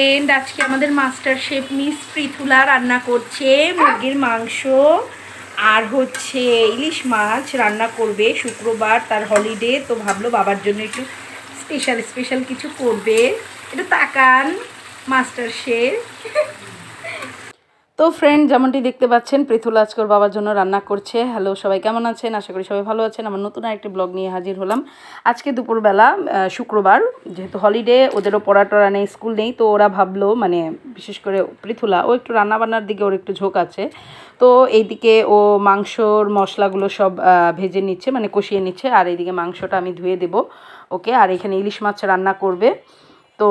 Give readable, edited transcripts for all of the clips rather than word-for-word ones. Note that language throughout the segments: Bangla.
এন্ড আজকে আমাদের মাস্টার শেফ মিস পৃথুলা রান্না করছে মুরগির মাংস আর হচ্ছে ইলিশ মাছ রান্না করবে। শুক্রবার তার হলিডে, তো ভাবলো বাবার জন্য একটু স্পেশাল কিছু করবে। একটু তাকান মাস্টার শেফ। তো ফ্রেন্ড, যেমনটি দেখতে পাচ্ছেন পৃথুলা আজকের বাবার জন্য রান্না করছে। হ্যালো সবাই, কেমন আছেন? আশা করি সবাই ভালো আছেন। আমার নতুন আরেকটি ব্লগ নিয়ে হাজির হলাম। আজকে দুপুরবেলা, শুক্রবার, যেহেতু হলিডে, ওদেরও পড়া নেই, স্কুল নেই, তো ওরা ভাবলো, মানে বিশেষ করে পৃথুলা, ও একটু রান্নাবান্নার দিকে ওর একটু ঝোঁক আছে। তো এইদিকে ও মাংসর মশলাগুলো সব ভেজে নিচ্ছে, মানে কষিয়ে নিচ্ছে, আর এইদিকে মাংসটা আমি ধুয়ে দেবো ওকে। আর এখানে ইলিশ মাছ রান্না করবে। তো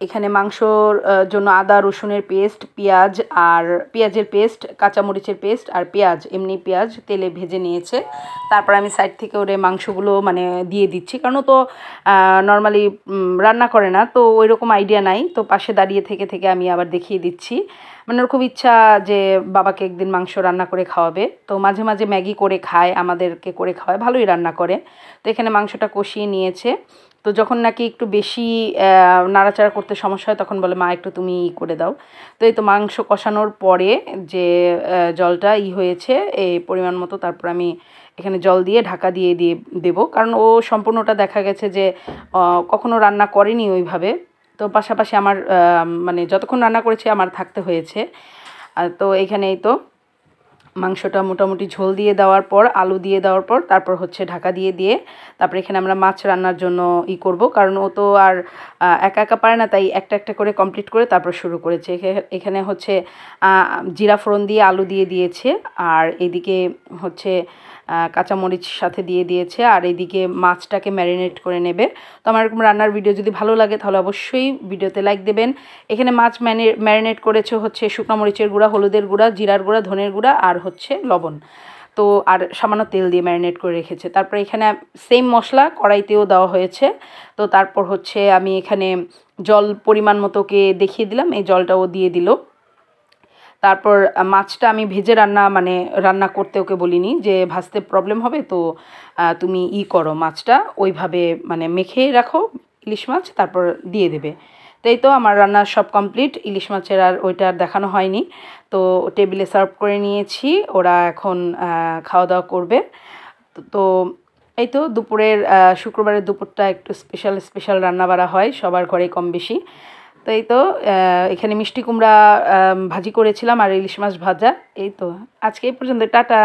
এখানে মাংসর জন্য আদা রসুনের পেস্ট, পেঁয়াজ আর পেঁয়াজের পেস্ট, কাঁচামরিচের পেস্ট আর পেঁয়াজ, এমনি পেঁয়াজ তেলে ভেজে নিয়েছে। তারপর আমি সাইড থেকে ওরে মাংসগুলো মানে দিয়ে দিচ্ছি, কারণ ও তো নর্মালি রান্না করে না, তো ওই রকম আইডিয়া নাই। তো পাশে দাঁড়িয়ে থেকে আমি আবার দেখিয়ে দিচ্ছি। মানে ওর খুব ইচ্ছা যে বাবাকে একদিন মাংস রান্না করে খাওয়াবে। তো মাঝে মাঝে ম্যাগি করে খায়, আমাদেরকে করে খাওয়ায়, ভালোই রান্না করে। তো এখানে মাংসটা কষিয়ে নিয়েছে। তো যখন নাকি একটু বেশি নাড়াচাড়া করতে সমস্যা হয়, তখন বলে মা একটু তুমি করে দাও। তো এই তো মাংস কষানোর পরে যে জলটা হয়েছে এই পরিমাণ মতো, তারপর আমি এখানে জল দিয়ে ঢাকা দিয়ে দেবো, কারণ ও সম্পূর্ণটা দেখা গেছে যে কখনো রান্না করেনি ওইভাবে। তো পাশাপাশি আমার মানে যতক্ষণ রান্না করেছি আমার থাকতে হয়েছে। তো এখানে এই তো মাংসটা মোটামুটি ঝোল দিয়ে দেওয়ার পর, আলু দিয়ে দেওয়ার পর, তারপর হচ্ছে ঢাকা দিয়ে তারপর এখানে আমরা মাছ রান্নার জন্য করব, কারণ ও তো আর একা একা পারে না, তাই একটা করে কমপ্লিট করে তারপর শুরু করেছে। এখানে হচ্ছে জিরা ফোড়ন দিয়ে আলু দিয়ে দিয়েছে, আর এদিকে হচ্ছে কাঁচামরিচ সাথে দিয়ে দিয়েছে, আর এইদিকে মাছটাকে ম্যারিনেট করে নেবে। তো আমার এরকম রান্নার ভিডিও যদি ভালো লাগে তাহলে অবশ্যই ভিডিওতে লাইক দেবেন। এখানে মাছ ম্যারিনেট করেছে হচ্ছে শুকনো মরিচের গুঁড়া, হলুদের গুঁড়া, জিরার গুঁড়া, ধনের গুঁড়া আর হচ্ছে লবণ। তো আর সামান্য তেল দিয়ে ম্যারিনেট করে রেখেছে। তারপর এখানে সেম মশলা কড়াইতেও দেওয়া হয়েছে। তো তারপর হচ্ছে আমি এখানে জল পরিমাণ মতোকে দেখিয়ে দিলাম, এই জলটাও দিয়ে দিল। তারপর মাছটা আমি ভেজে রান্না করতে ওকে বলিনি, যে ভাজতে প্রবলেম হবে, তো তুমি করো মাছটা ওইভাবে, মানে মেখে রাখো ইলিশ মাছ, তারপর দিয়ে দেবে। তো এই তো আমার রান্না সব কমপ্লিট। ইলিশ মাছের আর ওইটা আর দেখানো হয়নি। তো টেবিলে সার্ভ করে নিয়েছি, ওরা এখন খাওয়া দাওয়া করবে। তো এই তো দুপুরের শুক্রবারের দুপুরটা একটু স্পেশাল রান্না বাড়া হয় সবার ঘরে কম বেশি। তো এই তো এখানে মিষ্টি কুমড়া ভাজি করেছিলাম আর ইলিশ মাছ ভাজা। এই তো আজকে এই পর্যন্ত, টাটা।